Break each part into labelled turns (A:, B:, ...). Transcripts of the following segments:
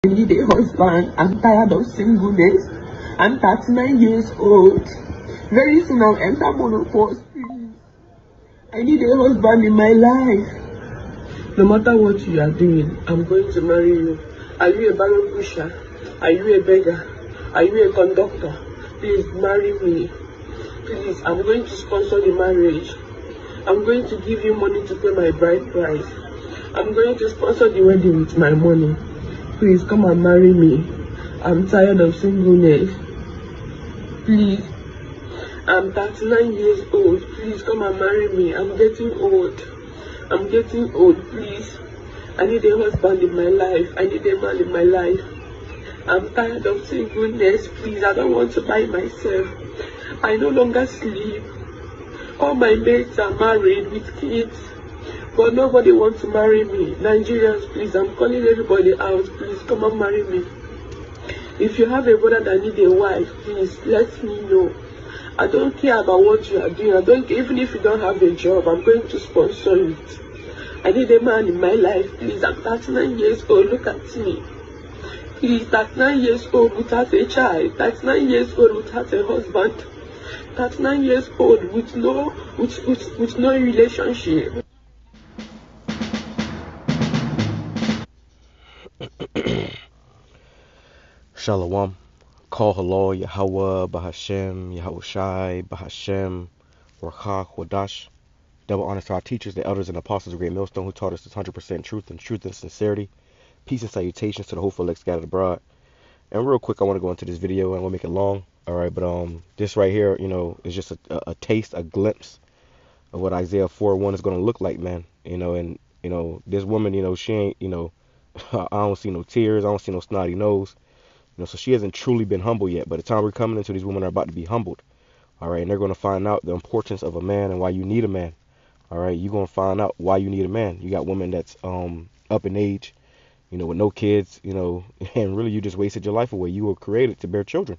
A: I need a husband. I'm tired of singleness. I'm 39 years old. Very soon I'll enter menopause. Please. I need a husband in my life. No matter what you are doing, I'm going to marry you. Are you a barren pusher? Are you a beggar? Are you a conductor? Please marry me. Please, I'm going to sponsor the marriage. I'm going to give you money to pay my bride price. I'm going to sponsor the wedding with my money. Please come and marry me. I'm tired of singleness. Please. I'm 39 years old. Please come and marry me. I'm getting old. I'm getting old, please. I need a husband in my life. I need a man in my life. I'm tired of singleness. Please, I don't want to buy myself. I no longer sleep. All my mates are married with kids, but nobody wants to marry me. Nigerians, please, I'm calling everybody out. Please come and marry me. If you have a brother that needs a wife, please let me know. I don't care about what you are doing. Even if you don't have a job, I'm going to sponsor it. I need a man in my life, please. I'm 39 years old. Look at me. Please, 39 years old without a child. 39 years old without a husband. 39 years old with no relationship.
B: Shalom. Call halal, YAHAWAH, BAHASHAM, YAHAWASHI, BAHASHAM, RAWCHAA, QADASH. Double honors to our teachers, the elders and apostles of Great Millstone who taught us this 100% truth and sincerity. Peace and salutations to the hopeful elect scattered abroad. And real quick, I want to go into this video. I won't make it long. All right, but this right here, is just a taste, a glimpse of what Isaiah 4:1 is going to look like, man. And this woman, she ain't, I don't see no tears. I don't see no snotty nose. So she hasn't truly been humble yet. By the time we're coming into, these women are about to be humbled. All right, and they're going to find out the importance of a man and why you need a man. All right, you're going to find out why you need a man. You got women that's up in age, with no kids, and really you just wasted your life away. You were created to bear children.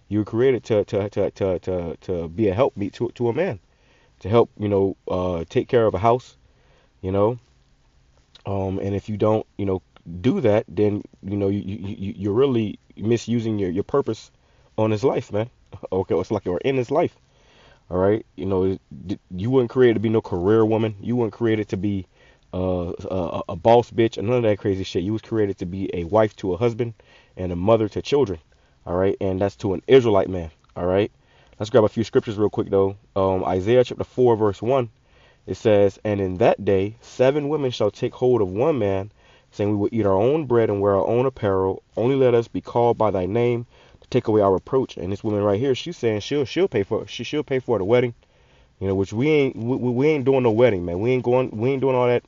B: You were created to be a helpmeet to a man, to help, take care of a house, and if you don't, do that, then you're really misusing your purpose on his life, man. Okay, it's like you're in his life. All right, you weren't created to be no career woman. You weren't created to be a boss bitch and none of that crazy shit. You was created to be a wife to a husband and a mother to children. All right, and that's to an Israelite man. All right, let's grab a few scriptures real quick though. Isaiah chapter 4 verse 1. It says, "And in that day 7 women shall take hold of one man, saying, we will eat our own bread and wear our own apparel. Only let us be called by thy name to take away our reproach." And this woman right here, she's saying she'll pay for the wedding, which we ain't doing no wedding, man. We ain't doing all that,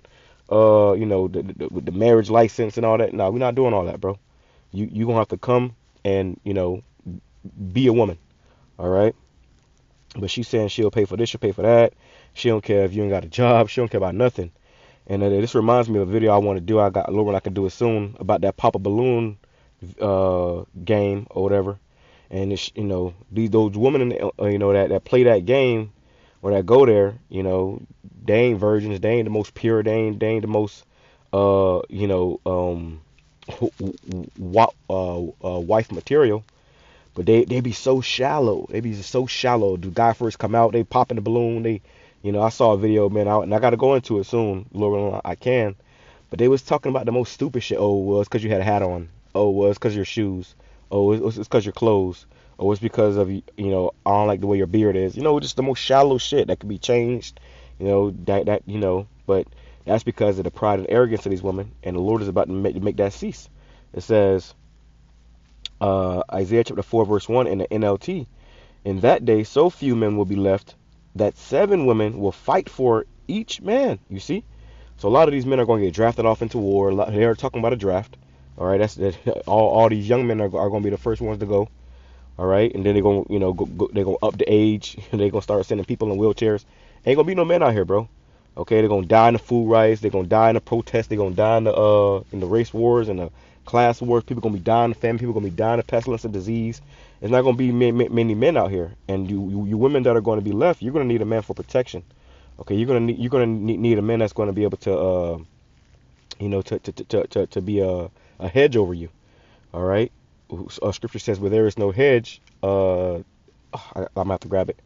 B: the marriage license and all that. No, we're not doing all that, bro. You gonna have to come and be a woman, all right. But she's saying she'll pay for this, she'll pay for that. She don't care if you ain't got a job. She don't care about nothing. And this reminds me of a video I want to do. I got Lauren, I can do it soon, about that pop a balloon game or whatever. And it's, those women that play that game or that go there, they ain't virgins. They ain't the most pure. They ain't the most wife material. But they be so shallow. They be so shallow. The guy first come out, they popping the balloon. I saw a video, man, and I got to go into it soon, Lauren, I can. But they was talking about the most stupid shit. Oh, well, it's because you had a hat on. Oh, well, it's because of your shoes. Oh, it's because your clothes. Oh, it's because of, I don't like the way your beard is. Just the most shallow shit that could be changed. But that's because of the pride and arrogance of these women. And the Lord is about to make that cease. It says, Isaiah chapter 4 verse 1 in the NLT, "In that day so few men will be left that 7 women will fight for each man." You see, so a lot of these men are going to get drafted off into war. They're talking about a draft. All right, that's all these young men are going to be the first ones to go. All right, and then they're going they're going to up the age. They're going to start sending people in wheelchairs. Ain't going to be no men out here, bro. Okay, they're going to die in the food riots. They're going to die in the protests. They're going to die in the race wars and the class wars. People going to be dying of famine. People going to be dying of pestilence and disease. It's not going to be many men out here. And you women that are going to be left, you're going to need a man for protection. Okay, you're going to need a man that's going to be able to to be a hedge over you. All right. Scripture says, where there is no hedge, I'm gonna have to grab it,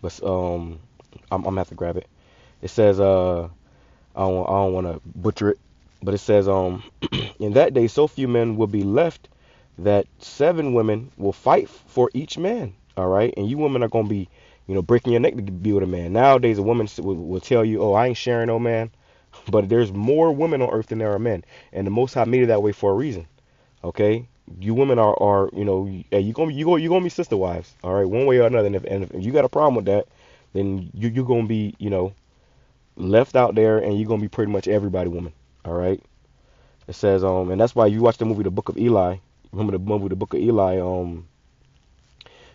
B: but I'm gonna have to grab it. It says, I don't want to butcher it, but it says, in that day, so few men will be left that 7 women will fight for each man. All right, and you women are gonna be, breaking your neck to be with a man. Nowadays, a woman will tell you, "Oh, I ain't sharing no man," but there's more women on earth than there are men, and the Most High made it that way for a reason. Okay, you women are hey, you gonna be sister wives. All right, one way or another. And if you got a problem with that, then you're gonna be left out there, and you're gonna be pretty much everybody woman. All right. It says and that's why you watch the movie The Book of Eli. Remember the movie The Book of Eli?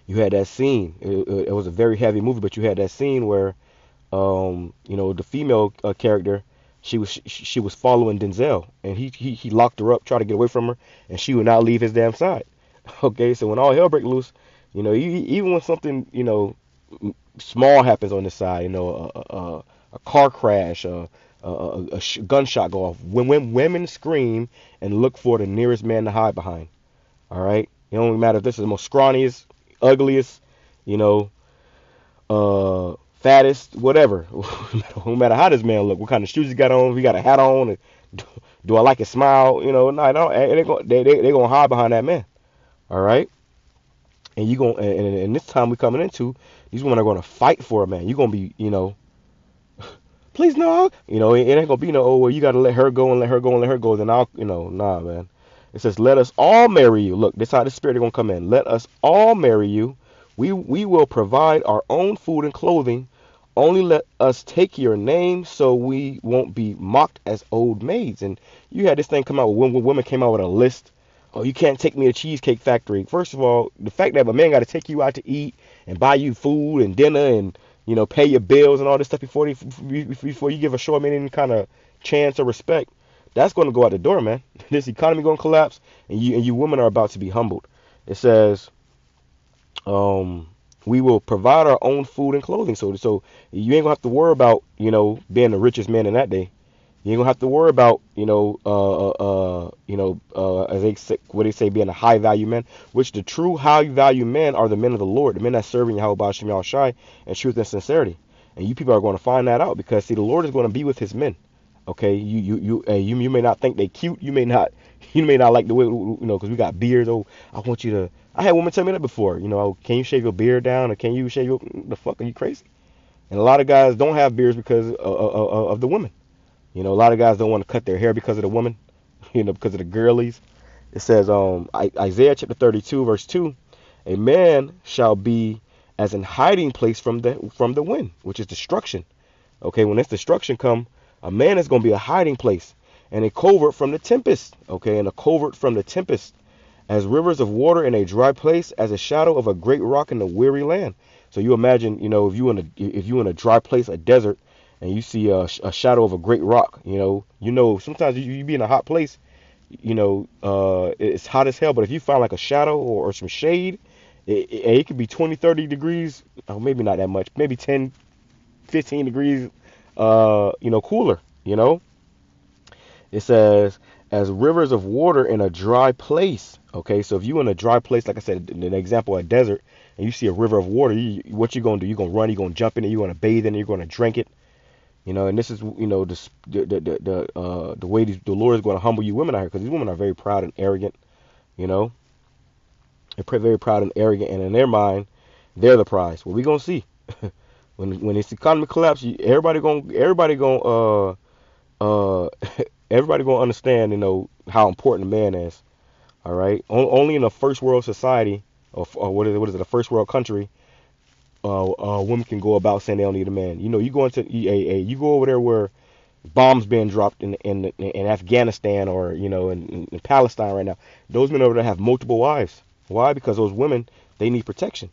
B: You had that scene. It was a very heavy movie, but you had that scene where the female character, she was following Denzel, and he locked her up, tried to get away from her, and she would not leave his damn side. Okay, so when all hell break loose, even when something small happens on the side, a car crash, gunshot go off, when women scream and look for the nearest man to hide behind. All right, it don't matter if this is the most scrawniest, ugliest, you know, fattest, whatever. No matter how this man look, what kind of shoes he got on, if he got a hat on, do I like his smile? No, they gonna hide behind that man. All right, and you gonna and this time we coming into, these women are gonna fight for a man. You gonna be, please no, it ain't gonna be no, oh well, you gotta let her go and let her go and let her go. Then I'll, nah, man. It says, let us all marry you. Look, this is how the spirit is gonna come in. Let us all marry you. We will provide our own food and clothing. Only let us take your name so we won't be mocked as old maids. And you had this thing come out when women came out with a list. Oh, you can't take me to Cheesecake Factory. First of all, the fact that a man got to take you out to eat and buy you food and dinner and pay your bills and all this stuff before you give a short man any kind of chance or respect, that's going to go out the door, man. This economy going to collapse, and you women are about to be humbled. It says, we will provide our own food and clothing. So you ain't gonna have to worry about being the richest man in that day. You ain't gonna have to worry about as they say being a high value man. Which the true high value men are the men of the Lord, the men that serve in BAHASHAM YAHAWASHI and truth and sincerity. And you people are going to find that out because see, the Lord is going to be with His men. Okay, you may not think they cute. You may not like the way because we got beards. Oh, I want you to. I had women tell me that before. Oh, can you shave your beard down or can you shave your the fuck? Are you crazy? And a lot of guys don't have beards because of the women. A lot of guys don't want to cut their hair because of the woman. Because of the girlies. It says Isaiah chapter 32 verse 2, a man shall be as an hiding place from the wind, which is destruction. Okay, when this destruction come, a man is going to be a hiding place and a covert from the tempest. Okay, and a covert from the tempest, as rivers of water in a dry place, as a shadow of a great rock in a weary land. So you imagine, if you in a dry place, a desert, and you see a shadow of a great rock, sometimes you be in a hot place, it's hot as hell, but if you find like a shadow or some shade, it could be 20, 30 degrees, or maybe not that much, maybe 10, 15 degrees, cooler, It says, as rivers of water in a dry place. Okay, so if you in a dry place, like I said, an example, a desert, and you see a river of water, what you gonna do? You gonna run? You gonna jump in it? You gonna bathe in it? You gonna drink it? And this is the way the Lord is going to humble you women out here, because these women are very proud and arrogant. They're very proud and arrogant, and in their mind, they're the prize. Well, we gonna see when this economy collapses, everybody gonna everybody gonna understand, how important a man is. All right, only in a first world society, or what is it, a first world country, women can go about saying they don't need a man. You go into EAA, you go over there where bombs being dropped in Afghanistan or in Palestine right now. Those men over there have multiple wives. Why? Because those women, they need protection.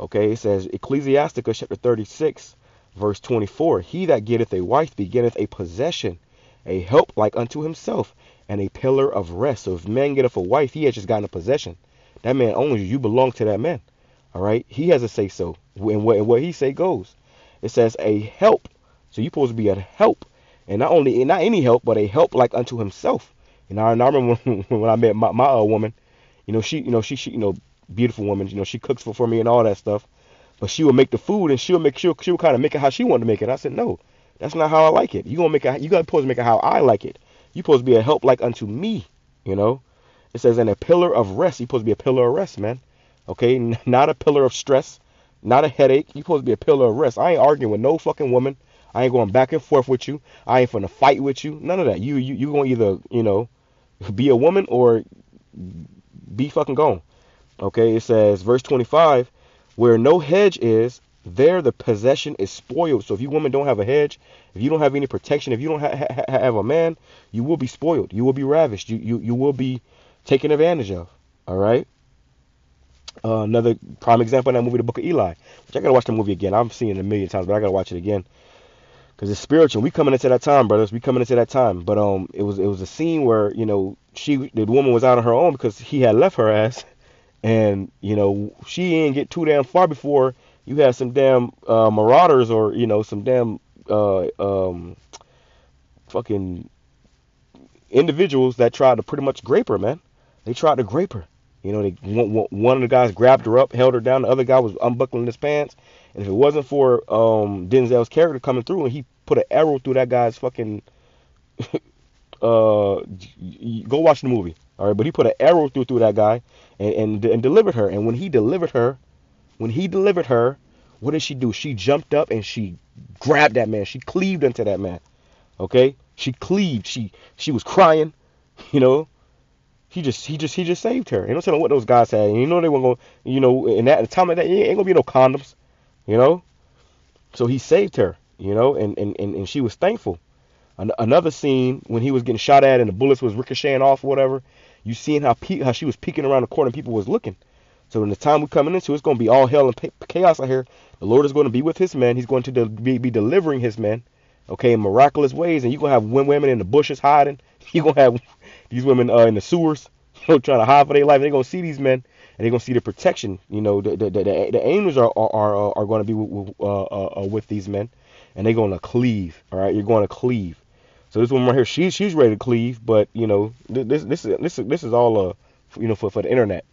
B: Okay, it says Ecclesiasticus chapter 36 verse 24. He that getteth a wife begetteth a possession, a help like unto himself, and a pillar of rest. So if man getteth a wife, he has just gotten a possession. That man owns you. You belong to that man. All right, he has a say so, and what he say goes. It says a help, so you're supposed to be a help, and not any help, but a help like unto himself. And I remember when I met my woman, beautiful woman. She cooks for me and all that stuff. But she will make the food, and she'll kind of make it how she wanted to make it. I said, no, that's not how I like it. You got supposed to make it how I like it. You supposed to be a help like unto me. You know. It says, and a pillar of rest. You're supposed to be a pillar of rest, man. Okay, not a pillar of stress, not a headache. You're supposed to be a pillar of rest. I ain't arguing with no fucking woman. I ain't going back and forth with you. I ain't finna fight with you. None of that. You gonna either be a woman or be fucking gone. Okay, it says verse 25, where no hedge is, there the possession is spoiled. So if you women don't have a hedge, if you don't have any protection, if you don't have a man, you will be spoiled. You will be ravished. You will be taken advantage of. All right. Another prime example in that movie, The Book of Eli, which I gotta watch the movie again. I've seen it a million times, but I gotta watch it again because it's spiritual. We coming into that time, brothers. We coming into that time. But it was a scene where the woman was out on her own because he had left her ass, and she didn't get too damn far before you had some damn marauders or some damn fucking individuals that tried to pretty much grape her, man. They tried to grape her. One of the guys grabbed her up, held her down. The other guy was unbuckling his pants. And if it wasn't for Denzel's character coming through and he put an arrow through that guy's fucking go watch the movie. All right, but he put an arrow through that guy and delivered her. And when he delivered her, what did she do? She jumped up and she grabbed that man. She cleaved into that man. Okay? She cleaved. She was crying, He just saved her. You know what those guys had. They weren't going, and at the time of that, ain't gonna be no condoms, So he saved her, and she was thankful. Another scene when he was getting shot at and the bullets was ricocheting off or whatever, you seen how she was peeking around the corner and people was looking. So in the time we're coming into, it's gonna be all hell and chaos out here. The Lord is going to be with His men. He's going to be delivering His men, okay, in miraculous ways. And you're gonna have women in the bushes hiding. You're gonna have these women in the sewers, trying to hide for their life. They're gonna see these men, and they're gonna see the protection. The angels are going to be with these men, and they're gonna cleave. All right, you're going to cleave. So this woman right here, she's ready to cleave, but this is all for the internet.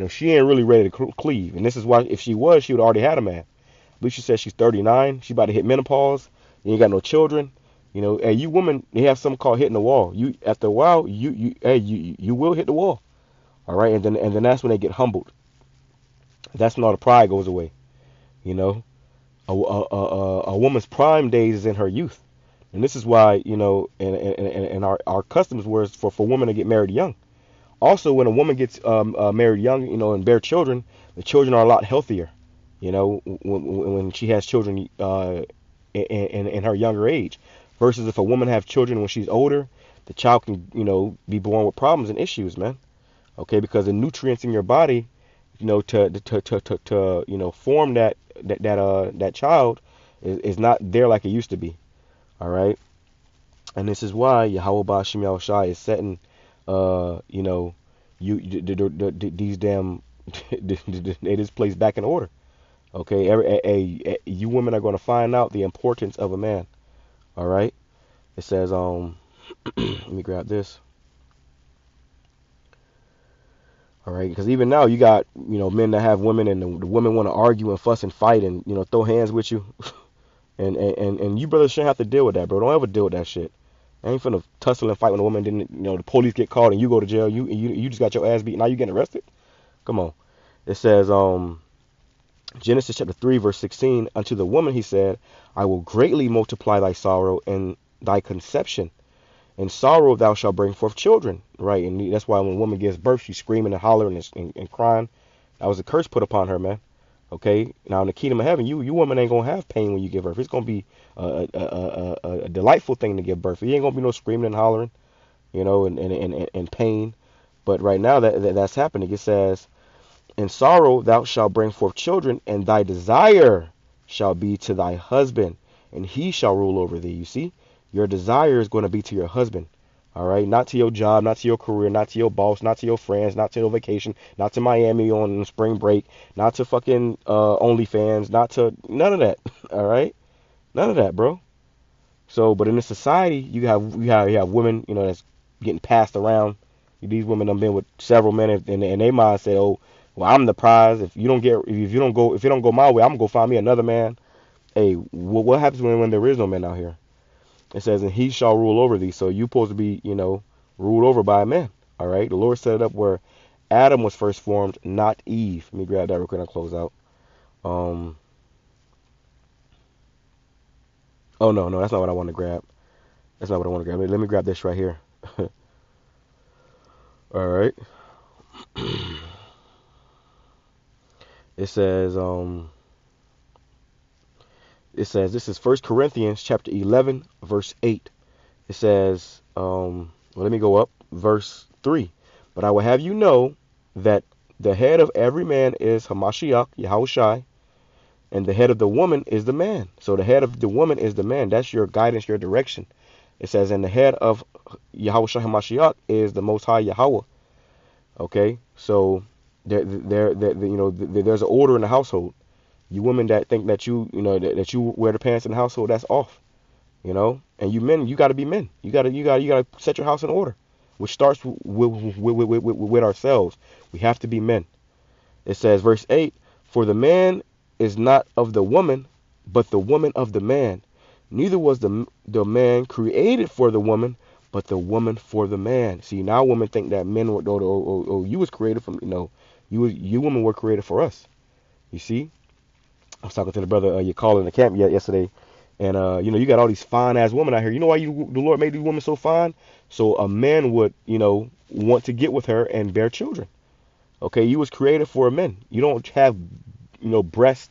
B: She ain't really ready to cleave, and this is why if she was, she would already had a man. But she said she's 39. She about to hit menopause. You ain't got no children. Hey, you women, they have something called hitting the wall. You after a while, you will hit the wall. All right, and then that's when they get humbled. That's when all the pride goes away. A woman's prime days is in her youth, and this is why and our customs was for women to get married young. Also, when a woman gets married young, and bear children, the children are a lot healthier. When she has children in her younger age. Versus if a woman have children when she's older, the child can, be born with problems and issues, man. Okay, because the nutrients in your body, to form that child is not there like it used to be. All right, and this is why Yahawah BAHASHAM YAHAWASHI is setting, these damn this place back in order. Okay, you women are going to find out the importance of a man. All right. It says, let me grab this. All right, because even now you got men that have women, and the women want to argue and fuss and fight and throw hands with you, and you brothers shouldn't have to deal with that, bro. Don't ever deal with that shit. I ain't finna tussle and fight when a woman didn't, the police get called and you go to jail. You just got your ass beat. Now you getting arrested. Come on. It says, Genesis chapter 3 verse 16, unto the woman he said, I will greatly multiply thy sorrow and thy conception. In sorrow thou shalt bring forth children. Right, and that's why when a woman gives birth, she's screaming and hollering and crying. That was a curse put upon her, man. Okay, now in the kingdom of heaven, you woman ain't gonna have pain when you give birth. It's gonna be a delightful thing to give birth. You ain't gonna be no screaming and hollering, and pain. But right now that's happening. It says, in sorrow thou shalt bring forth children, and thy desire shall be to thy husband, and he shall rule over thee. You see, your desire is going to be to your husband. All right, not to your job, not to your career, not to your boss, not to your friends, not to your vacation, not to Miami on spring break, not to fucking OnlyFans, not to none of that. All right, none of that, bro. So, but in this society, you have women, that's getting passed around, These women done been with several men, and they mind say, oh, well, I'm the prize. If you don't go my way, I'm gonna go find me another man. Hey, what happens when there is no man out here? It says, and he shall rule over thee. So you supposed to be, ruled over by a man. All right. The Lord set it up where Adam was first formed, not Eve. Let me grab that real quick and close out. Oh no, that's not what I want to grab. That's not what I want to grab. Let me grab this right here. All right. It says, this is First Corinthians chapter 11, verse 8. It says, let me go up, verse 3. But I will have you know that the head of every man is Hamashiach, Yahawashi, and the head of the woman is the man. So the head of the woman is the man. That's your guidance, your direction. It says, and the head of Yahawashi Hamashiach is the Most High Yahweh. Okay, so there's an order in the household. You women that think that that you wear the pants in the household, that's off. And you men, you got to be men. You got to set your house in order, which starts with ourselves. We have to be men. It says, verse 8, for the man is not of the woman, but the woman of the man. Neither was the man created for the woman, but the woman for the man. See, now women think that men were, you was created from, you women were created for us. You see? I was talking to the brother you called in the camp yesterday, and you got all these fine ass women out here. You know why the Lord made these women so fine? So a man would, want to get with her and bear children. Okay, you was created for a man. You don't have, breast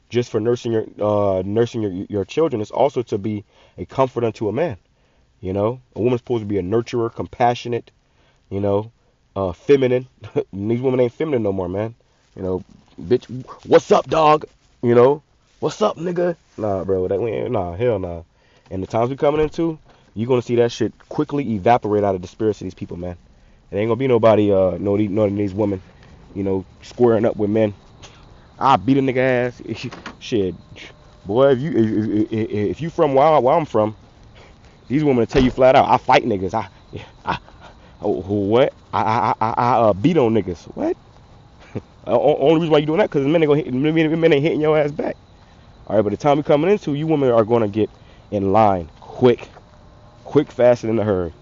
B: just for nursing your children. It's also to be a comfort unto a man. A woman's supposed to be a nurturer, compassionate, feminine. These women ain't feminine no more, man. Bitch, what's up, dog? What's up, nigga? Nah, bro, hell nah. And the times we coming into, you're gonna see that shit quickly evaporate out of the spirits of these people, man. It ain't gonna be nobody, none of these women, squaring up with men. I beat a nigga ass. Shit, boy, if you from where I'm from, these women will tell you flat out, I fight niggas. What? I beat on niggas. What? Only reason why you doing that because men ain't hitting your ass back. All right, but the time we coming into, you women are gonna get in line quick, fast, and in a hurry.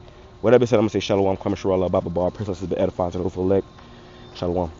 B: Whatever said, I'm gonna say shalom, Kwame Sharala, Baba Bar, Princess is the edifying to the leg. Shalom.